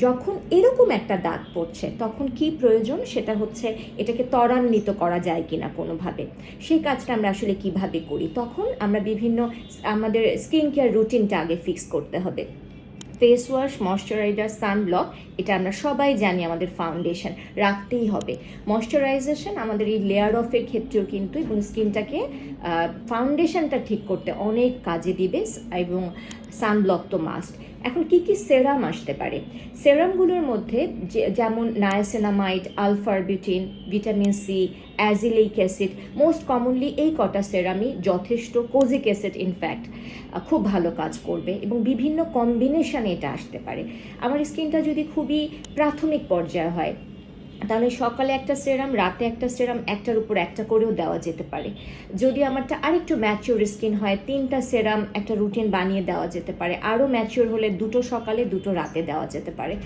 যখন এরকম একটা দাগ পড়ছে তখন কি প্রয়োজন, সেটা হচ্ছে এটাকে ত্বরান্বিত করা যায় কিনা কোনোভাবে, সেই কাজটা আমরা আসলে কিভাবে করি। তখন আমরা আমাদের স্কিন কেয়ার রুটিনটা আগে ফিক্স করতে হবে। ফেস ওয়াশ, ময়শ্চারাইজার, সানব্লক, এটা আমরা সবাই জানি, আমাদের ফাউন্ডেশন রাখতেই হবে। ময়শ্চারাইজেশন আমাদের এই লেয়ার অফের ক্ষেত্রেও কিন্তু, এবং স্কিনটাকে ফাউন্ডেশনটা ঠিক করতে অনেক কাজে দিবে, এবং সানব্লক তো মাস্ট। এখন কি কি সেরাম আসতে পারে? সেরামগুলোর মধ্যে যেমন niacinamide, alpha arbutin, vitamin C, azelaic acid, most commonly এই কটা সেরামই যথেষ্ট। কোজিক অ্যাসিড ইনফ্যাক্ট খুব ভালো কাজ করবে, এবং বিভিন্ন কম্বিনেশানে এটা আসতে পারে। আমার স্কিনটা যদি খুবই প্রাথমিক পর্যায়ে হয়, তাহলে সকালে একটা সেরাম, রাতে একটা সেরাম, একটার উপর একটা করেও দেওয়া যেতে পারে। যদি আমারটা আরেকটু ম্যাচিওর স্কিন হয়, 3টা সেরাম একটা রুটিন বানিয়ে দেওয়া যেতে পারে। আরও ম্যাচিওর হলে 2টো সকালে 2টো রাতে দেওয়া যেতে পারে।